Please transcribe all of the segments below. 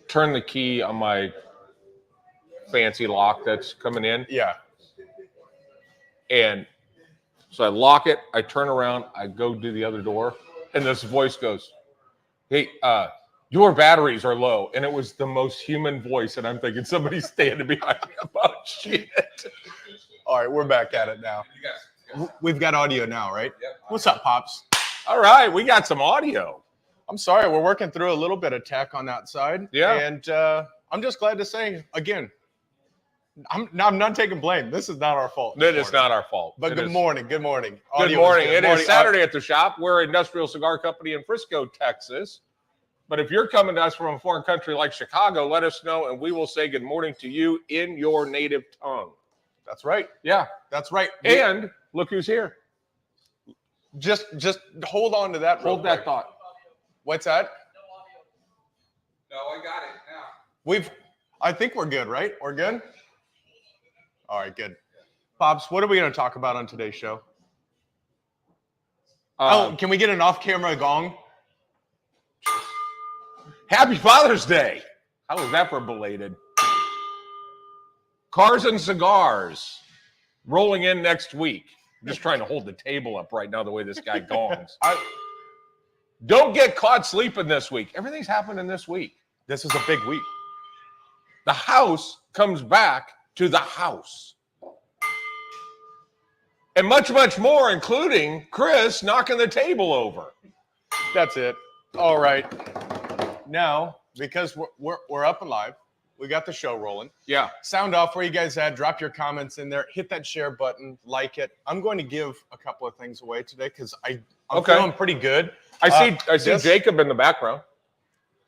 turn the key on my fancy lock that's coming in. Yeah. And so I lock it, I turn around, I go do the other door, and this voice goes, hey, your batteries are low. And it was the most human voice, and I'm thinking somebody's standing behind me about shit. All right, we're back at it now. We've got audio now, right? Yep. What's up, Pops? All right, we got some audio. I'm sorry, we're working through a little bit of tech on that side. Yeah. And I'm just glad to say, again, I'm not taking blame. This is not our fault. It is not our fault. But good morning. Good morning. Good morning. It is Saturday at the shop. We're an industrial cigar company in Frisco, Texas. But if you're coming to us from a foreign country like Chicago, let us know, and we will say good morning to you in your native tongue. That's right. Yeah. That's right. And look who's here. Just hold on to that. Hold that thought. What's that? No, I got it now. I think we're good, right? We're good? All right, good. Pops, what are we going to talk about on today's show? Can we get an off-camera gong? Happy Father's Day. How was that for belated? Cars and cigars rolling in next week. I'm just trying to hold the table up right now the way this guy gongs. Don't get caught sleeping this week. Everything's happening this week. This is a big week. The house comes back to the house. And much, much more, including Chris knocking the table over. That's it. All right. Now, because we're up and live, we got the show rolling. Yeah. Sound off where you guys at. Drop your comments in there. Hit that share button. Like it. I'm going to give a couple of things away today because I'm feeling pretty good. I see Jacob in the background.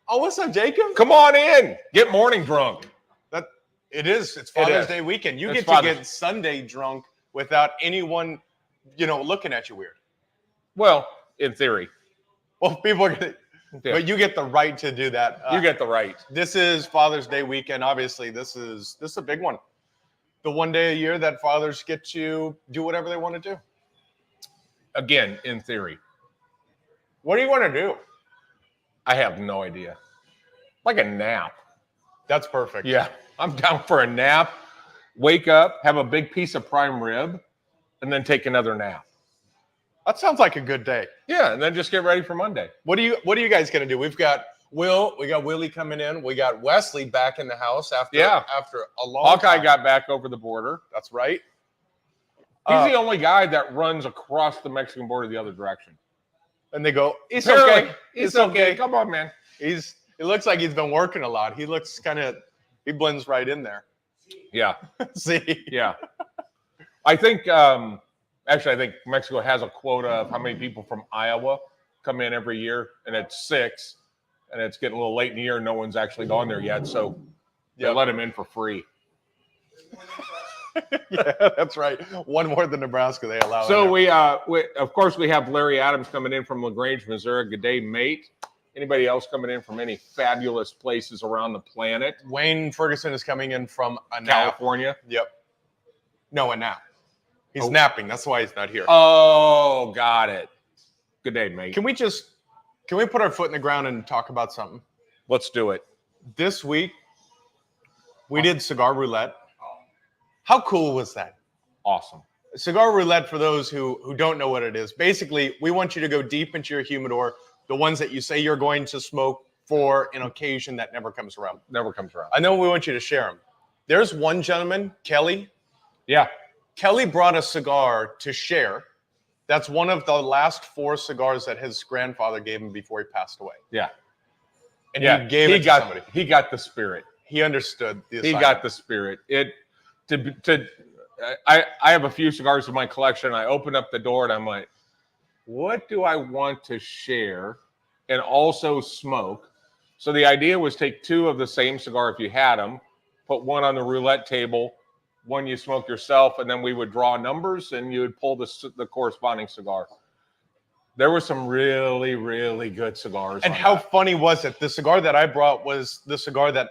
Oh, what's up, Jacob? Come on in. Get morning drunk. It's Father's Day weekend. You get to get Sunday drunk without anyone, looking at you weird. Well, in theory. Well, people are going to, but you get the right to do that. You get the right. This is Father's Day weekend. Obviously, this is a big one. The one day a year that fathers get to do whatever they want to do. Again, in theory. What do you want to do? I have no idea. Like a nap. That's perfect. Yeah. I'm down for a nap, wake up, have a big piece of prime rib, and then take another nap. That sounds like a good day. Yeah, and then just get ready for Monday. What are you guys gonna do? We've got Willie coming in. We got Wesley back in the house after a long Hawkeye time. got back over the border. That's right. He's the only guy that runs across the Mexican border the other direction. And they go, it's Apparently, okay. It's okay. Come on, man. It looks like he's been working a lot. He looks he blends right in there. Yeah. See? Yeah. I think Mexico has a quota of how many people from Iowa come in every year, and it's 6, and it's getting a little late in the year. No one's actually gone there yet, so they let them in for free. Yeah, that's right. One more than Nebraska they allow. So we of course we have Larry Adams coming in from LaGrange, Missouri. Good day, mate. Anybody else coming in from any fabulous places around the planet? Wayne Ferguson is coming in from California. Yep. No, a nap. He's napping. That's why he's not here. Oh, got it. Good day, mate. Can we put our foot in the ground and talk about something? Let's do it. This week, we did cigar roulette. How cool was that? Awesome. Cigar roulette, for those who don't know what it is, basically, we want you to go deep into your humidor, the ones that you say you're going to smoke for an occasion that never comes around. Never comes around. I know we want you to share them. There's one gentleman, Kelly. Yeah. Kelly brought a cigar to share. That's one of the last 4 cigars that his grandfather gave him before he passed away. Yeah. And he gave it to somebody. He got the spirit. He understood the assignment. He got the spirit. I have a few cigars in my collection. I open up the door and I'm like, what do I want to share and also smoke? So the idea was take 2 of the same cigar if you had them, put one on the roulette table, one you smoke yourself, and then we would draw numbers and you would pull the corresponding cigar. There were some really, really good cigars. And how funny was it? The cigar that I brought was the cigar that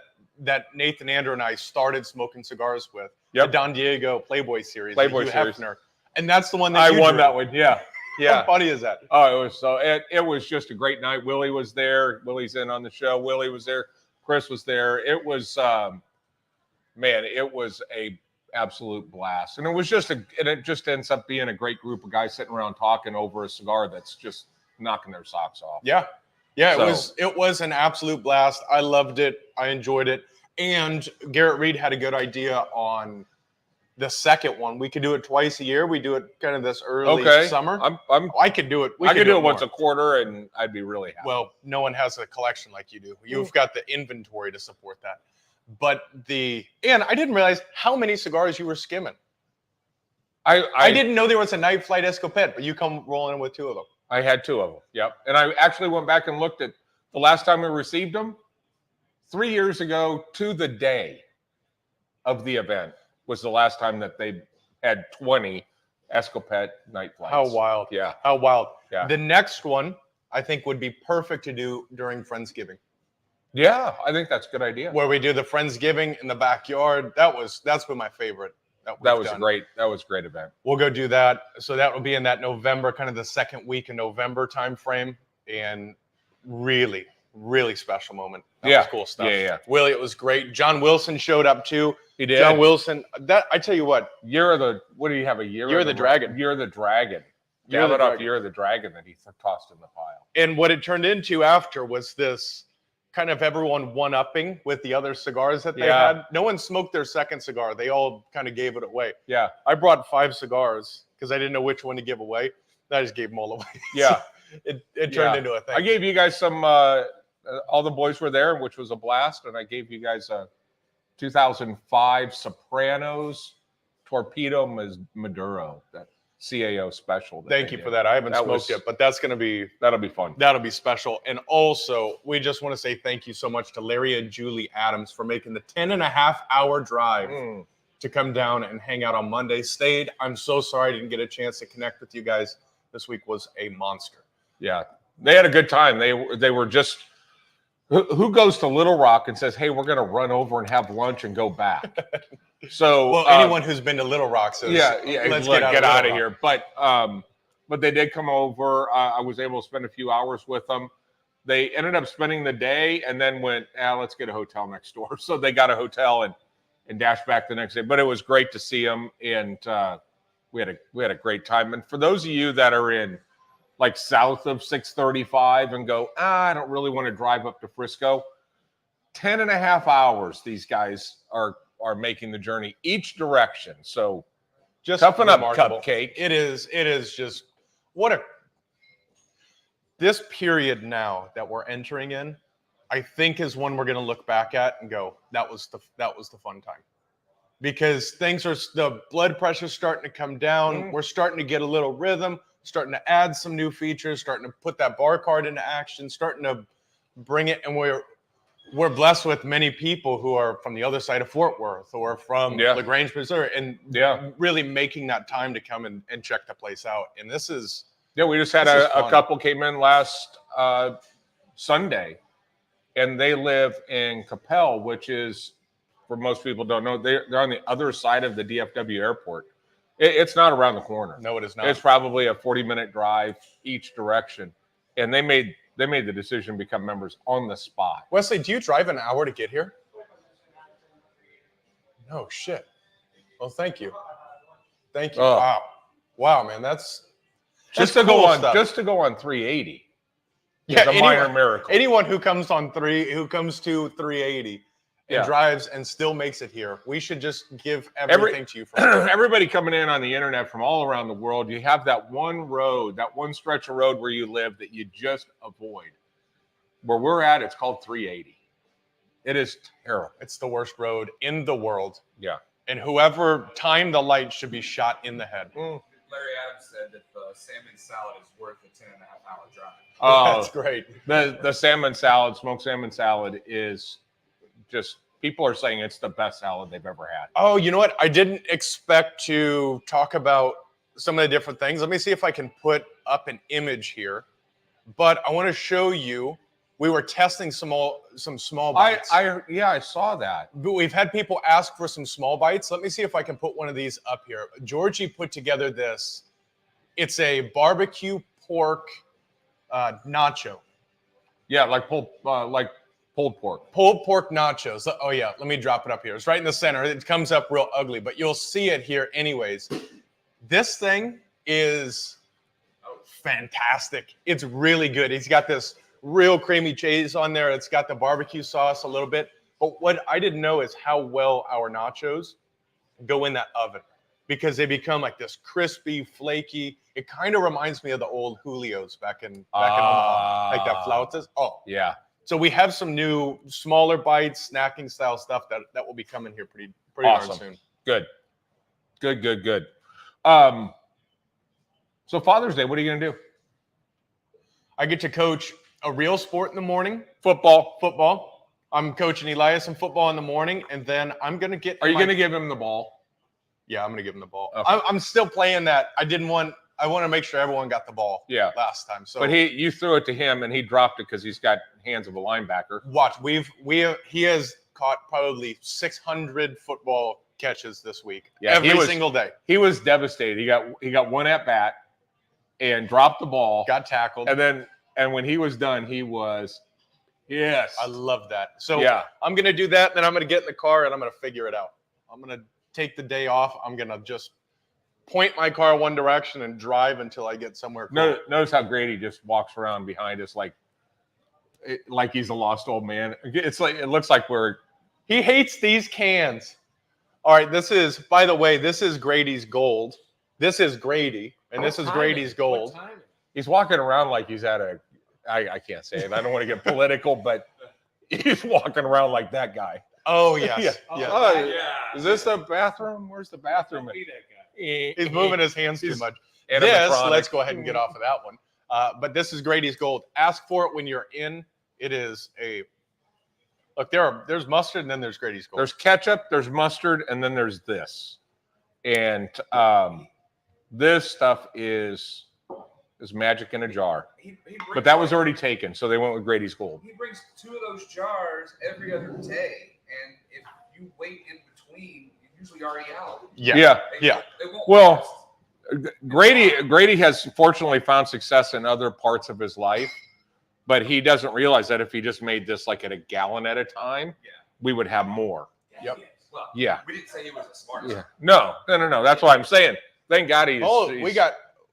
Nathan Andrew and I started smoking cigars with. Yep. The Don Diego Playboy series. Playboy series. Hefner. And that's the one that I you won drew. that one. Yeah. Yeah. How funny is that? Oh, it was just a great night. Willie was there. Willie's in on the show. Willie was there. Chris was there. It was, man, it was a absolute blast. And it just ends up being a great group of guys sitting around talking over a cigar that's just knocking their socks off. Yeah. It was an absolute blast. I loved it. I enjoyed it. And Garrett Reed had a good idea on the second one. We could do it twice a year. We do it kind of this early summer. I could do it. I could do it once a quarter, and I'd be really happy. Well, no one has a collection like you do. You've got the inventory to support that. But and I didn't realize how many cigars you were skimming. I didn't know there was a Night Flight Escopette, but you come rolling in with 2 of them. I had 2 of them. Yep. And I actually went back and looked at the last time we received them. 3 years ago to the day of the event was the last time that they had 20 Escopette Night Flights. How wild. Yeah. How wild. Yeah. The next one, I think, would be perfect to do during Friendsgiving. Yeah, I think that's a good idea. Where we do the Friendsgiving in the backyard. That's been my favorite. That was a great event. We'll go do that. So that will be in that November, kind of the second week in November timeframe, and really, really special moment. That was cool stuff. Yeah. Willie, it was great. John Wilson showed up too. He did. John Wilson. I tell you what. What do you have? Year of the Dragon. Year of the Dragon. Year of the Dragon that he tossed in the pile. And what it turned into after was this kind of everyone one-upping with the other cigars that they had. No one smoked their second cigar. They all kind of gave it away. Yeah. I brought 5 cigars because I didn't know which one to give away. I just gave them all away. Yeah. It turned into a thing. I gave you guys some, all the boys were there, which was a blast. And I gave you guys a 2005 Sopranos Torpedo Maduro, that CAO special. Thank you for that. I haven't smoked it, but that'll be fun. That'll be special. And also, we just want to say thank you so much to Larry and Julie Adams for making the 10.5-hour drive to come down and hang out on Monday. Stayed. I'm so sorry I didn't get a chance to connect with you guys. This week was a monster. Yeah, they had a good time. They were just. Who goes to Little Rock and says, "Hey, we're going to run over and have lunch and go back"? So, anyone who's been to Little Rock says, let's get out of here. But they did come over. I was able to spend a few hours with them. They ended up spending the day and then went, let's get a hotel next door. So they got a hotel and dashed back the next day. But it was great to see them, and we had a great time. And for those of you that are in like south of 635 and go, I don't really want to drive up to Frisco, 10.5 hours these guys are making the journey each direction. So just toughen up, Cupcake. It is just this period now that we're entering in, I think is one we're going to look back at and go, that was the fun time. Because the blood pressure's starting to come down. We're starting to get a little rhythm, starting to add some new features, starting to put that bar card into action, starting to bring it. And we're blessed with many people who are from the other side of Fort Worth or from LaGrange, Missouri, and really making that time to come and check the place out. And this is we just had a couple came in last Sunday, and they live in Capel, which is, for most people don't know, they're on the other side of the DFW airport. It's not around the corner. No, it is not. It's probably a 40-minute drive each direction, and they made the decision to become members on the spot. Wesley, do you drive an hour to get here? No shit. Well, thank you. Thank you. Wow, man, that's just to go on 380. Yeah, a minor miracle. Anyone who comes to 380 and drives and still makes it here, we should just give everything to you. Everybody coming in on the internet from all around the world, you have that one road, that one stretch of road where you live that you just avoid. Where we're at, it's called 380. It is terrible. It's the worst road in the world. Yeah. And whoever timed the light should be shot in the head. Larry Adams said that the salmon salad is worth a 10.5-hour drive. Oh, that's great. The salmon salad, smoked salmon salad is just, people are saying it's the best salad they've ever had. Oh, you know what? I didn't expect to talk about some of the different things. Let me see if I can put up an image here. But I want to show you, we were testing some small bites. I saw that. But we've had people ask for some small bites. Let me see if I can put one of these up here. Georgie put together this. It's a barbecue pork nacho. Yeah, like pulled Pulled pork. Pulled pork nachos. Oh yeah, let me drop it up here. It's right in the center. It comes up real ugly, but you'll see it here anyways. This thing is fantastic. It's really good. He's got this real creamy cheese on there. It's got the barbecue sauce a little bit. But what I didn't know is how well our nachos go in that oven, because they become like this crispy, flaky. It kind of reminds me of the old Julio's back in Omaha, like that flautas. Oh, Yeah. so we have some new smaller bites, snacking style stuff that will be coming here pretty Awesome. darn soon. Good. So Father's Day, what are you going to do? I get to coach a real sport in the morning, Football. I'm coaching Elias in football in the morning, and then I'm going to get. Are you going to give him the ball? Yeah, I'm going to give him the ball. Okay. I'm still playing that. I want to make sure everyone got the ball. Yeah. Last time. So, But you threw it to him, and he dropped it because he's got hands of a linebacker. watch. He has caught probably 600 football catches this week. Yeah, every single day. He was devastated. He got one at bat and dropped the ball. Got tackled. And when he was done, he was yes. I love that. So Yeah. I'm going to do that. Then I'm going to get in the car and I'm going to figure it out. I'm going to take the day off. I'm going to just point my car one direction and drive until I get somewhere cool. Notice how Grady just walks around behind us like he's a lost old man. It looks like He hates these cans. All right, by the way, this is Grady's gold. This is Grady, and this is Grady's gold. he's walking around like he's at I can't say it. I don't want to get political, but he's walking around like that guy. Oh, yes. Yeah. Yeah. Oh, Is this the bathroom? Where's the bathroom? Don't be that guy. He's moving his hands too much. Animatronic. Let's go ahead and get off of that one. But this is Grady's gold. Ask for it when you're in. It is look, there's mustard and then there's Grady's gold. There's ketchup, there's mustard, and then there's this. And this stuff is magic in a jar. But that was already taken, so they went with Grady's gold. He brings 2 of those jars every other day, and if you wait in between, you're usually already out. Yeah. They won't Well, last. Grady has fortunately found success in other parts of his life, but he doesn't realize that if he just made this like at a gallon at a time, we would have more. Yep. Well, Yeah. we didn't say he was a smart. Yeah. No. That's what I'm saying. Thank God he's.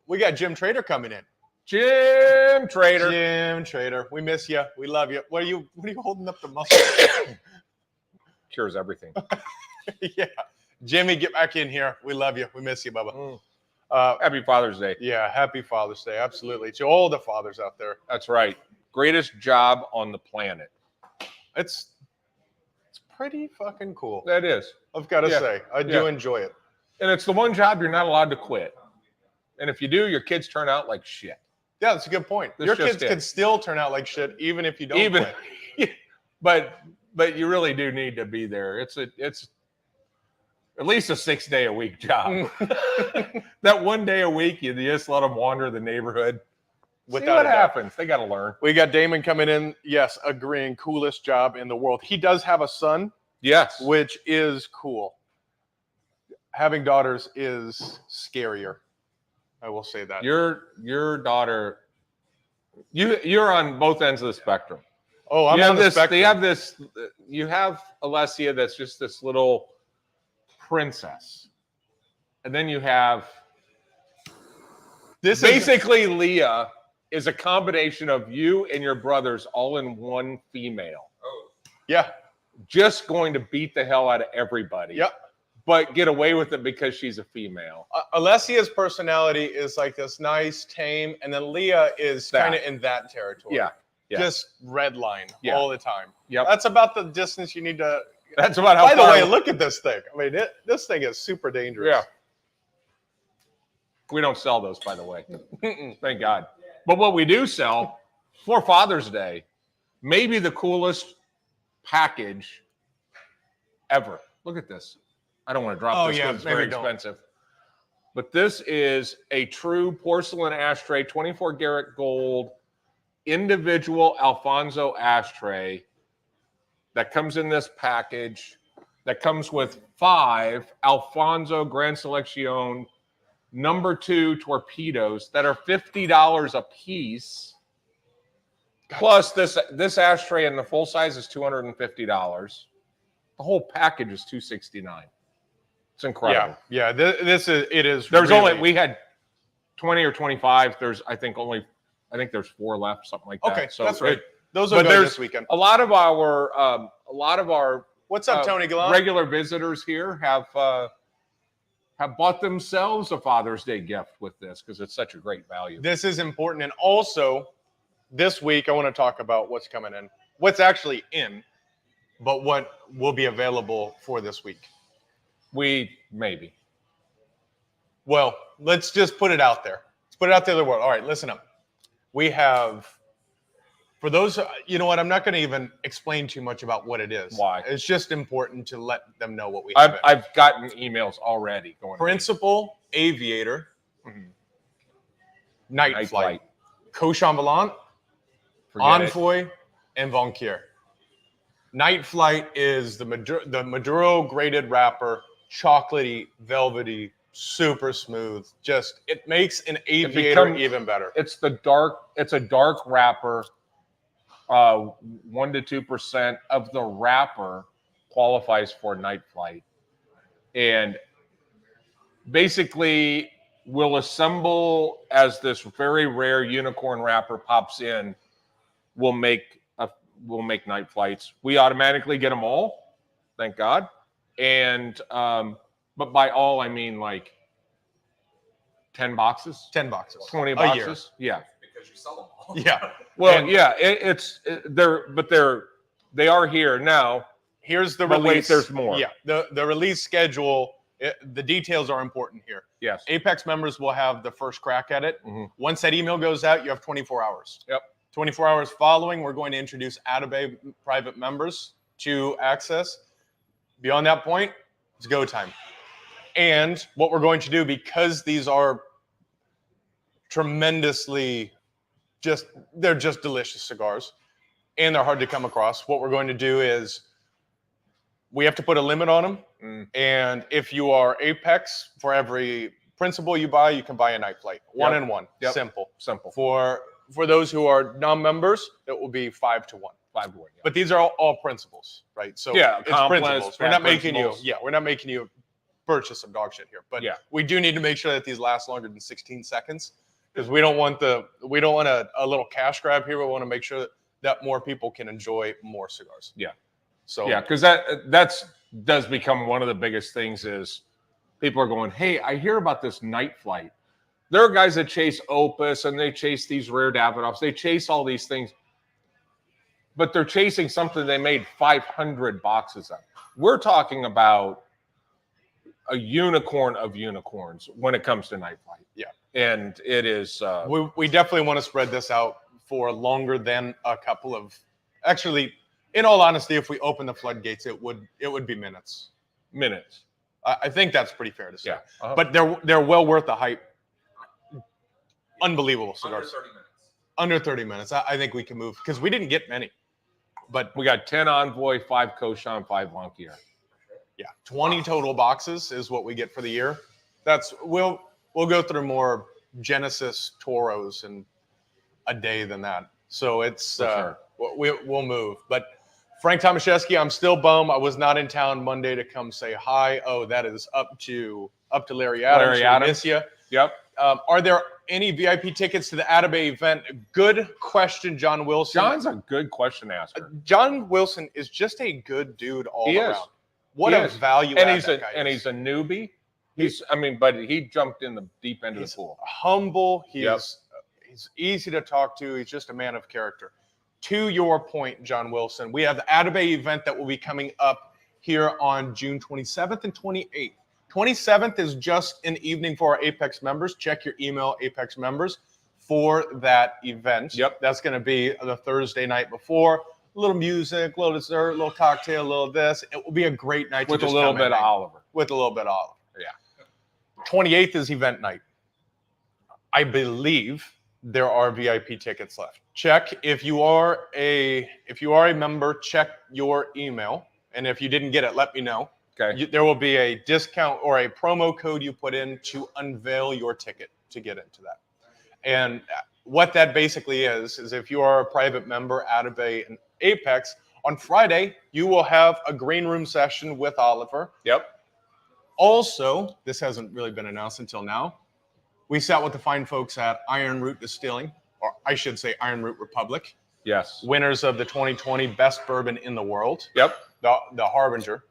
We got Jim Trader coming in. Jim Trader. Jim Trader, we miss you. We love you. What are you holding up the muscle? Cures everything. Yeah. Jimmy, get back in here. We love you. We miss you, Bubba. Happy Father's Day. Yeah, happy Father's Day. Absolutely. To all the fathers out there. That's right. Greatest job on the planet. It's pretty fucking cool. That is. I've got to say. I do enjoy it. And it's the one job you're not allowed to quit. And if you do, your kids turn out like shit. Yeah, that's a good point. That's Your just kids it. can still turn out like shit even if you don't quit. But you really do need to be there. It's at least a 6-day-a-week job. That 1 day a week, you just let them wander the neighborhood. See what happens. They got to learn. We got Damon coming in. Yes, agreeing. Coolest job in the world. He does have a son. Yes. Which is cool. Having daughters is scarier. I will say that. Your daughter, you're on both ends of the spectrum. Oh, I'm on the spectrum. You have Alessia that's just this little princess. And then you have basically Leah is a combination of you and your brothers all in one female. Oh, yeah. Just going to beat the hell out of everybody. Yep. But get away with it because she's a female. Alessia's personality is like this nice, tame, and then Leah is kind of in that territory. Yeah. Just red line all the time. Yep. That's about the distance you need to. That's about how. By the way, look at this thing. I mean, this thing is super dangerous. Yeah. We don't sell those, by the way. Thank God. But what we do sell for Father's Day, maybe the coolest package ever. Look at this. I don't want to drop this because it's very expensive. But this is a true porcelain ashtray, 24 karat gold, individual Alfonso ashtray that comes in this package that comes with 5 Alfonso Grand Selection #2 torpedoes that are $50 a piece. Plus this ashtray in the full size is $250. The whole package is $269. It's incredible. Yeah. This is it is. There's really, only we had 20 or 25. There's I think there's 4 left, something like that. Okay, So that's right. Those will but go there's this weekend. a lot of our What's up, Tony Gallant? regular visitors here have bought themselves a Father's Day gift with this because it's such a great value. This is important, and also this week I want to talk about what's coming in, what's actually in, but what will be available for this week. Maybe. Well, let's just put it out there. Let's put it out there to the world. All right, listen up. We have, for those, you know what, I'm not going to even explain too much about what it is. Why? It's just important to let them know what we have. I've gotten emails already going. Principal Aviator, Night Flight, Cochon Forget it. Envoy, and Vonkier. Night Flight is the Maduro graded wrapper, chocolatey, velvety, super smooth. Just it makes an Aviator even better. It's a dark wrapper. 1 to 2% of the wrapper qualifies for Night Flight, and basically will assemble as this very rare unicorn wrapper pops in. We'll make Night Flights. We automatically get them all, thank God. And but by all I mean like 10 boxes, 10 boxes, 20 a boxes. year. Yeah. Because you sell them all. Yeah. Well, And yeah, they are here now. here's the But release. wait, there's more. Yeah. The release schedule. The details are important here. Yes. Apex members will have the first crack at it. Mhm. Once that email goes out, you have 24 hours. Yep. 24 hours following, we're going to introduce Atabay private members to access. Beyond that point, it's go time. And what we're going to do, because these are tremendously they're just delicious cigars and they're hard to come across, what we're going to do is we have to put a limit on them. And if you are Apex, for every principal you buy, you can buy a Night Flight. One and one. Yep. Simple. For those who are non-members, it will be 5 to 1. 5 to 1. Yeah. But these are all principals, right? So Yeah, it's compliments, principals. bad We're not making you purchase some dog shit here. But Yeah. we do need to make sure that these last longer than 16 seconds because we don't want a little cash grab here. We want to make sure that more people can enjoy more cigars. Yeah. So Yeah, because does become one of the biggest things is people are going, hey, I hear about this Night Flight. There are guys that chase Opus and they chase these rare Davidoffs. They chase all these things, but they're chasing something they made 500 boxes of. We're talking about a unicorn of unicorns when it comes to Night Flight. Yeah. And it is. We definitely want to spread this out for longer than a couple of. Actually, in all honesty, if we open the floodgates, it would be minutes. I think that's pretty fair to say. Yeah. Uh-huh. But they're well worth the hype. Unbelievable cigars. Under 30 minutes. I think we can move because we didn't get many. But we got 10 Envoy, 5 Cochon, 5 Vonkier. yeah, 20 total boxes is what we get for the year. We'll go through more Genesis Toros in a day than that. So it's For sure. we'll move. But Frank Tomaszewski, I'm still bummed. I was not in town Monday to come say hi. Oh, that is up to Larry Adams. Larry Adams. Miss you. Yep. Are there any VIP tickets to the Atabay event? Good question, John Wilson. John's a good question asker. John Wilson is just a good dude all He around. is. What He a is. value And add he's that guy is. he's a newbie. But he jumped in the deep end of He's the pool. humble. He's Yep. easy to talk to. He's just a man of character. To your point, John Wilson, we have the Atabay event that will be coming up here on June 27th and 28th. 27th is just an evening for our Apex members. Check your email, Apex members, for that event. Yep. That's going to be the Thursday night before. A little music, a little dessert, a little cocktail, a little this. It will be a great night With to a just little come bit and of hang. Oliver. With a little bit of Oliver. Yeah. 28th is event night. I believe there are VIP tickets left. Check if you are a member, check your email. And if you didn't get it, let me know. Okay. There will be a discount or a promo code you put in to unveil your ticket to get into that. And what that basically is if you are a private member at Bay and Apex, on Friday, you will have a green room session with Oliver. Yep. Also, this hasn't really been announced until now. We sat with the fine folks at Iron Root Distilling, or I should say Iron Root Republic, Yes. winners of the 2020 best bourbon in the world. Yep. The Harbinger.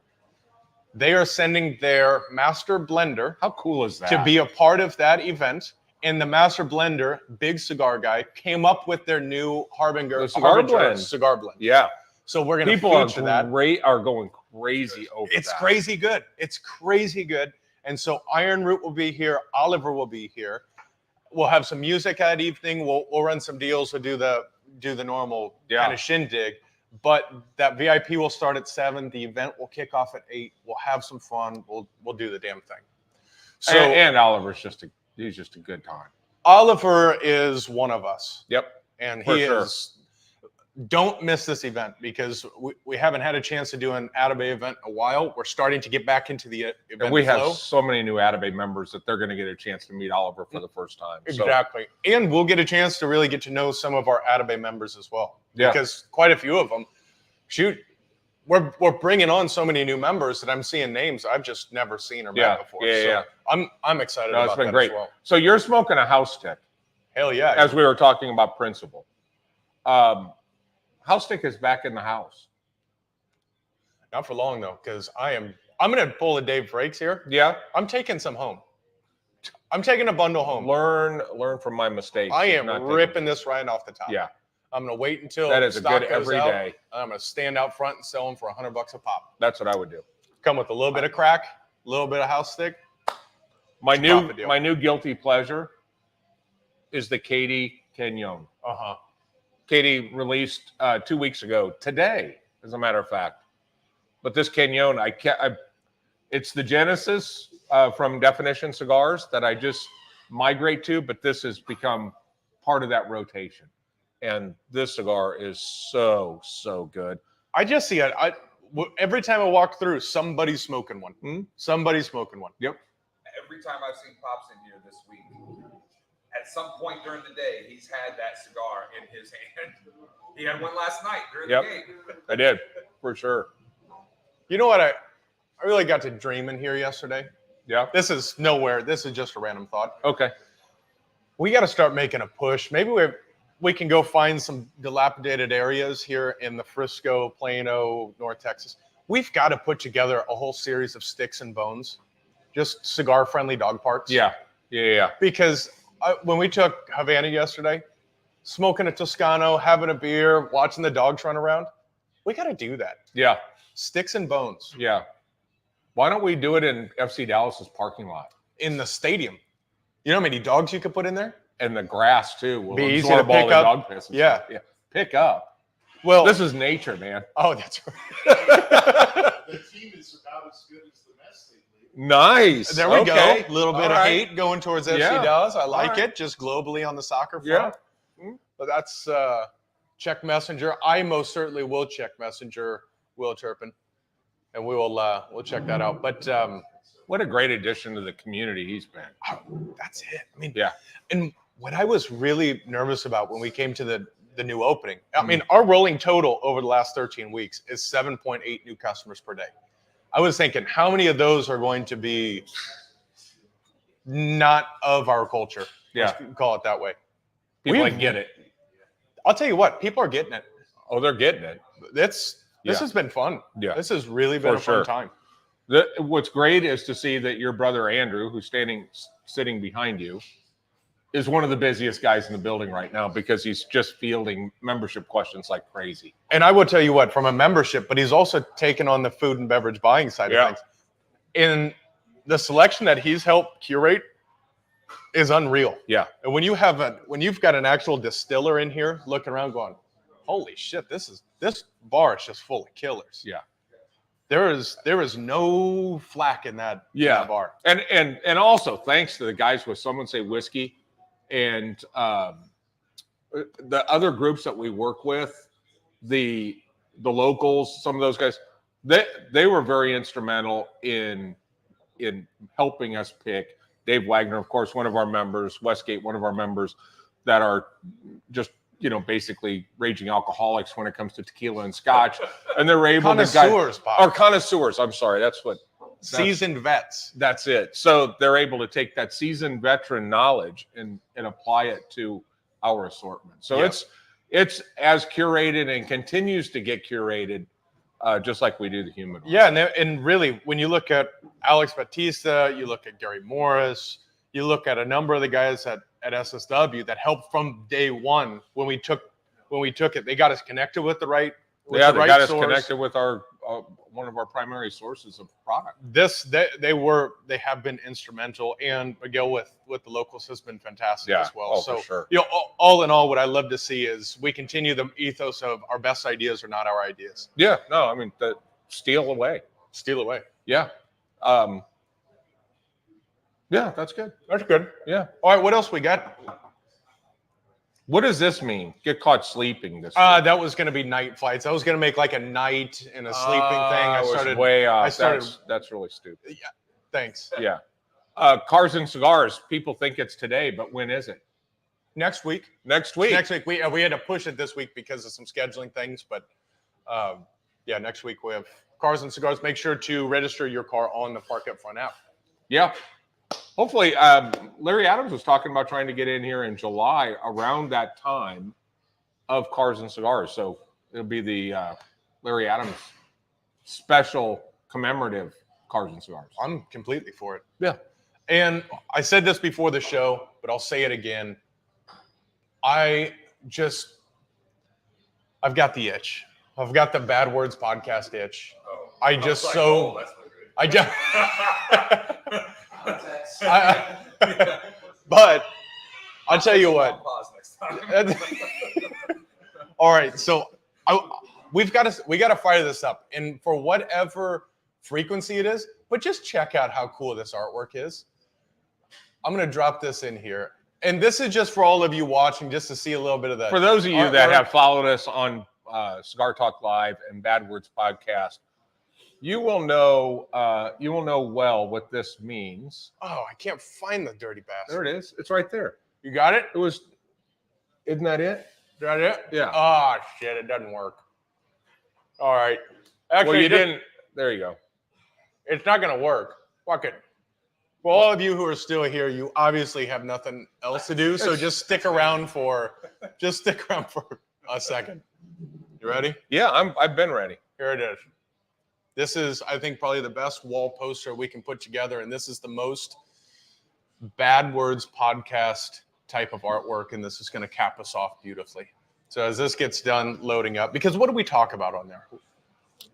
They are sending their master blender How cool is that? to be a part of that event. And the master blender, big cigar guy, came up with their new The cigar blend. cigar blend. Yeah. So we're going to People feature that. are going crazy over It's that. crazy good. It's crazy good. And so Iron Root will be here. Oliver will be here. We'll have some music that evening. We'll run some deals. We'll do the normal kind of shindig. But that VIP will start at 7. The event will kick off at 8. We'll have some fun. We'll do the damn thing. So and Oliver's he's just a good time. Oliver is one of us. Yep. And For he sure. is. Don't miss this event because we haven't had a chance to do an Atabay event in a while. We're starting to get back into the event And we have flow. so many new Atabay members that they're going to get a chance to meet Oliver for the first time. So, Exactly. And we'll get a chance to really get to know some of our Atabay members as well. Yeah. Because quite a few of them, we're bringing on so many new members that I'm seeing names I've just never seen or met before. Yeah. I'm excited No, about it's been that great. as well. So you're smoking a house stick, Hell yeah. as we were talking about principle. House stick is back in the house. Not for long though, because I'm going to pull a Dave Frakes here. Yeah. I'm taking some home. I'm taking a bundle home. Learn from my mistakes. I am Not ripping this right off the top. Yeah. I'm going to wait until That is a stock good goes every out, day. and I'm going to stand out front and sell them for $100 a pop. That's what I would do. Come with a little bit of crack, a little bit of house stick. My profit deal. new guilty pleasure is the Katie Canyon. Uh-huh. Katie released 2 weeks ago today, as a matter of fact. But this Canyon, it's the Genesis from Definition Cigars that I just migrate to, but this has become part of that rotation. And this cigar is so good. I just see it. Every time I walk through, somebody's smoking one. Somebody's smoking one. Yep. Every time I've seen Pops in here this week, at some point during the day, he's had that cigar in his hand. He had one last night during the game. I did, for sure. You know what? I really got to dreaming here yesterday. Yeah. This is nowhere. This is just a random thought. Okay. We got to start making a push. Maybe we can go find some dilapidated areas here in the Frisco, Plano, North Texas. We've got to put together a whole series of sticks and bones, just cigar-friendly dog parts. Yeah. Because when we took Havana yesterday, smoking a Toscano, having a beer, watching the dogs run around, we got to do that. Yeah. Sticks and bones Yeah. Why don't we do it in FC Dallas's parking lot? in the stadium. You know how many dogs you could put in there? And the grass too will Be easy absorb to all pick the up. dog piss. and Yeah. stuff. Yeah. Pick up. Well, This is nature, man. oh, that's right. The team is about as good as the mess they leave. Nice. There we Okay. go. A little bit All of right. hate going towards FC Yeah. Dallas. I like All right. it. Just globally on the soccer Yeah. front. But that's check Messenger. I most certainly will check Messenger, Will Turpin, and we'll check that out. But What a great addition to the community he's been. that's it. I mean, Yeah. And what I was really nervous about when we came to the new opening, I mean, our rolling total over the last 13 weeks is 7.8 new customers per day. I was thinking, how many of those are going to be not of our culture? Yeah. Let's call it that way. People We've- like get it. I'll tell you what, people are getting it. Oh, they're getting it. This Yeah. has been fun. Yeah. This has really been For a fun sure. time. What's great is to see that your brother Andrew, who's sitting behind you, is one of the busiest guys in the building right now because he's just fielding membership questions like crazy. And I will tell you what, from a membership, but he's also taken on the food and beverage buying side Yeah. of things. And the selection that he's helped curate is unreal. Yeah. And when you've got an actual distiller in here looking around going, holy shit, this bar is just full of killers. Yeah. There is no flack in that, in that bar. And also thanks to the guys with Someone Say Whiskey and the other groups that we work with, the locals, some of those guys, they were very instrumental in helping us pick Dave Wagner, of course, one of our members, Westgate, one of our members, that are just, basically raging alcoholics when it comes to tequila and scotch, and they're able Connoisseurs, Pop. or connoisseurs. I'm sorry, Seasoned vets. that's it. So they're able to take that seasoned veteran knowledge and apply it to our assortment. So Yeah. it's as curated and continues to get curated, just like we do the humidor. Yeah, and really, when you look at Alex Batista, you look at Gary Morris, you look at a number of the guys at SSW that helped from day one when we took it. They got us connected with the right. They got us connected with our one of our primary sources of product. They have been instrumental, and Miguel with the locals has been fantastic as well. For sure. All in all, what I love to see is we continue the ethos of our best ideas are not our ideas. Yeah, no, I mean steal away. Yeah. Yeah, that's good. That's good. Yeah. All right, what else we got? What does this mean? Get caught sleeping this week? That was going to be night flights. I was going to make like a night and a sleeping thing. I was way off. That's really stupid. Yeah. Thanks. Yeah. Cars and cigars. People think it's today, but when is it? Next week. Next week. We had to push it this week because of some scheduling things, but next week we have Cars and Cigars. Make sure to register your car on the Park Up Front app. Yeah. Hopefully, Larry Adams was talking about trying to get in here in July around that time of Cars and Cigars. So it'll be the Larry Adams special commemorative Cars and Cigars. I'm completely for it. Yeah. And I said this before the show, but I'll say it again. I've got the itch. I've got the Bad Words podcast itch. Oh, that's not good. But I'll tell you what. Pause next time. All right, so we got to fire this up, and for whatever frequency it is, but just check out how cool this artwork is. I'm gonna drop this in here, and this is just for all of you watching, just to see a little bit of the. For those of you that have followed us on Cigar Talk Live and Bad Words Podcast, you will know well what this means. Oh, I can't find the dirty bastard. There it is. It's right there. You got it? Isn't that it? Is that it? Yeah. Oh shit, it doesn't work. All right. Actually, Well, you didn't. There you go. It's not gonna work. Fuck it. For all of you who are still here, you obviously have nothing else to do, so just stick around for a second. You ready? Yeah, I've been ready. Here it is. This is, I think, probably the best wall poster we can put together, and this is the most Bad Words podcast type of artwork, and this is going to cap us off beautifully. So as this gets done loading up, because what do we talk about on there?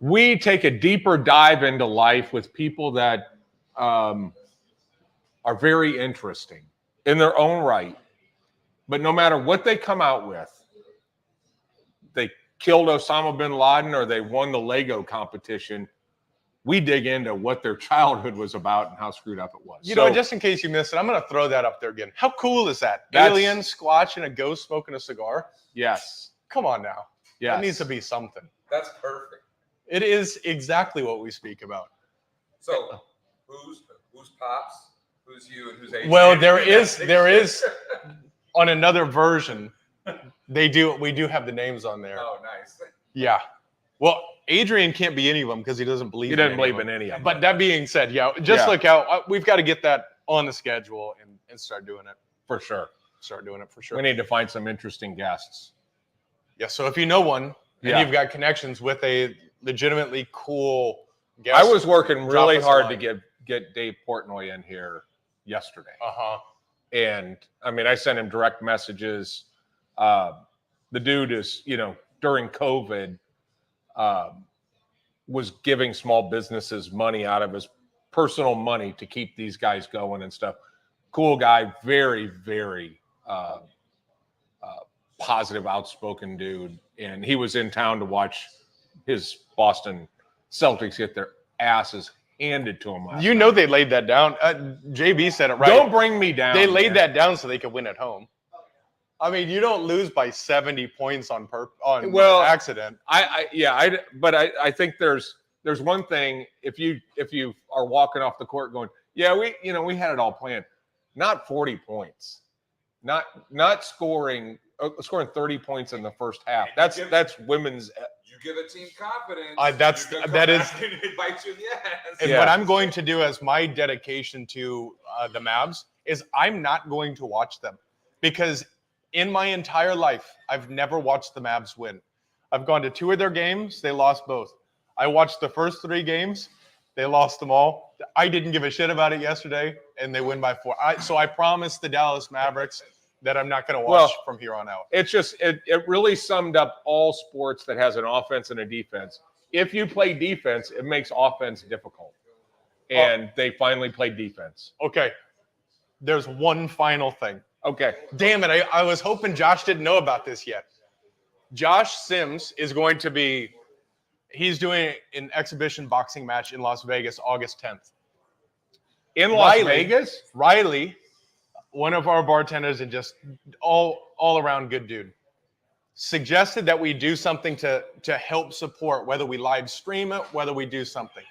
We take a deeper dive into life with people that are very interesting in their own right, but no matter what they come out with, they killed Osama bin Laden or they won the Lego competition, we dig into what their childhood was about and how screwed up it was. You know, just in case you missed it, I'm going to throw that up there again. How cool is that? Alien, Squatch, and a ghost smoking a cigar? Yes. Come on now. Yes. That needs to be something. That's perfect. It is exactly what we speak about. So, who's Pops? Who's you and who's Adrian? Well, there is on another version. We do have the names on there. Oh, nice. Yeah. Well, Adrian can't be any of them because he doesn't believe. He doesn't believe in any of them. But that being said, look out. We've got to get that on the schedule and start doing it. For sure. We need to find some interesting guests. Yeah. So if you know one and you've got connections with a legitimately cool guest, I was working really hard to line. get Dave Portnoy in here yesterday. And I mean, I sent him direct messages. The dude is, during COVID, was giving small businesses money out of his personal money to keep these guys going and stuff. Cool guy, very, very positive, outspoken dude. And he was in town to watch his Boston Celtics get their asses handed to him last night. They laid that down. JB said it right. Don't bring me down. They laid that down so they could win at home. I mean, you don't lose by 70 points on accident. I think there's one thing if you are walking off the court going, yeah, we had it all planned. Not 40 points. Not scoring 30 points in the first half. That's women's. You give a team confidence. That is. It bites you in the ass. And what I'm going to do as my dedication to the Mavs is I'm not going to watch them, because in my entire life I've never watched the Mavs win. I've gone to 2 of their games. They lost both. I watched the first 3 games. They lost them all. I didn't give a shit about it yesterday, and they win by 4. So I promised the Dallas Mavericks that I'm not going to watch from here on out. It's just it really summed up all sports that has an offense and a defense. If you play defense, it makes offense difficult. And they finally played defense. Okay. There's one final thing. Okay. Damn it. I was hoping Josh didn't know about this yet. Josh Sims is going to be he's doing an exhibition boxing match in Las Vegas August 10th. In Las Vegas? Riley, one of our bartenders and just all around good dude, suggested that we do something to help support, whether we live stream it, whether we do something.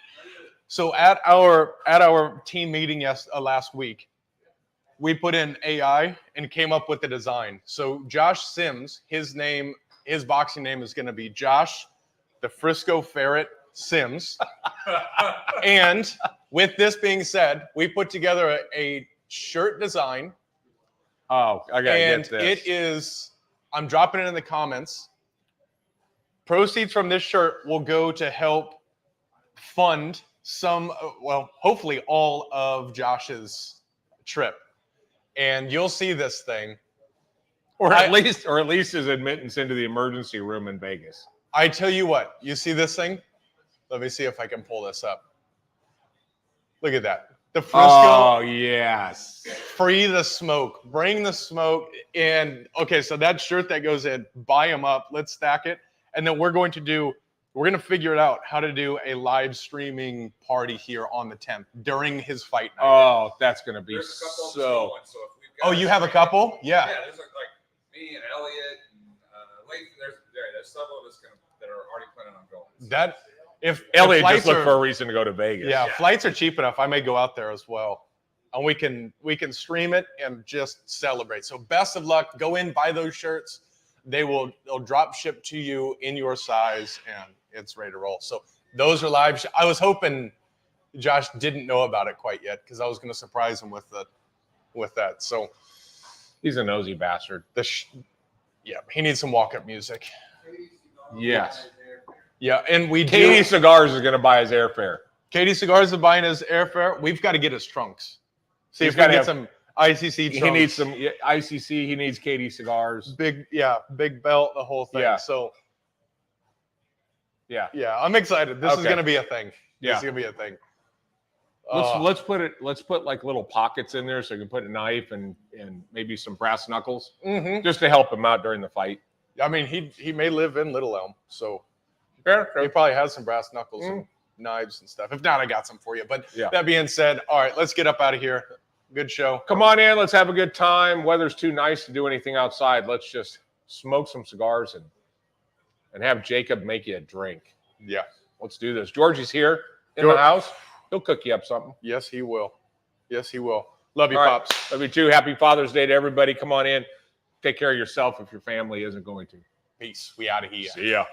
So at our team meeting last week, we put in AI and came up with a design. So Josh Sims, his boxing name is going to be Josh the Frisco Ferret Sims. And with this being said, we put together a shirt design. Oh, I gotta get this. It is, I'm dropping it in the comments. Proceeds from this shirt will go to help fund hopefully all of Josh's trip. And you'll see this thing. Or at least his admittance into the emergency room in Vegas. I tell you what, you see this thing? Let me see if I can pull this up. Look at that. The Frisco. Oh, yes. Free the smoke. Bring the smoke. And, okay, so that shirt that goes in, buy them up. Let's stack it. And then we're going to figure it out how to do a live streaming party here on the 10th during his fight night. Oh, that's going to be There's a couple of so. ones, so if we've got Oh, you have a couple? Yeah. Yeah, there's like me and Elliot and Lathan. There's several of us that are already planning on going. If Elliot flights just looked are- for a reason to go to Vegas. Yeah, flights are cheap enough. I may go out there as well. And we can stream it and just celebrate. So best of luck. Go in, buy those shirts. They'll drop ship to you in your size, and it's ready to roll. So those are live. I was hoping Josh didn't know about it quite yet, because I was going to surprise him with that. So He's a nosy bastard. he needs some walk-up music. Yes. Yeah, and Katie Cigars is going to buy his airfare. Katie Cigars is buying his airfare. We've got to get his trunks. See He's if we can gotta get some ICC trunks. He needs some ICC. He needs Katie Cigars. Big belt, the whole thing. Yeah. So Yeah. I'm excited. This is Okay. going to be a thing. Yeah. This is going to be a thing. Let's put like little pockets in there so you can put a knife and maybe some brass knuckles just to help him out during the fight. I mean, he may live in Little Elm, so Fair. he probably has some brass knuckles and knives and stuff. If not, I got some for you. But Yeah. that being said, all right, let's get up out of here. Good show. Come on in. Let's have a good time. Weather's too nice to do anything outside. Let's just smoke some cigars and have Jacob make you a drink. Yeah. Let's do this. Georgie's here in the house. He'll cook you up something. Yes, he will. Yes, he will. Love you, All right. Pops. Love you too. Happy Father's Day to everybody. Come on in. Take care of yourself if your family isn't going to. Peace. We out of here. See ya.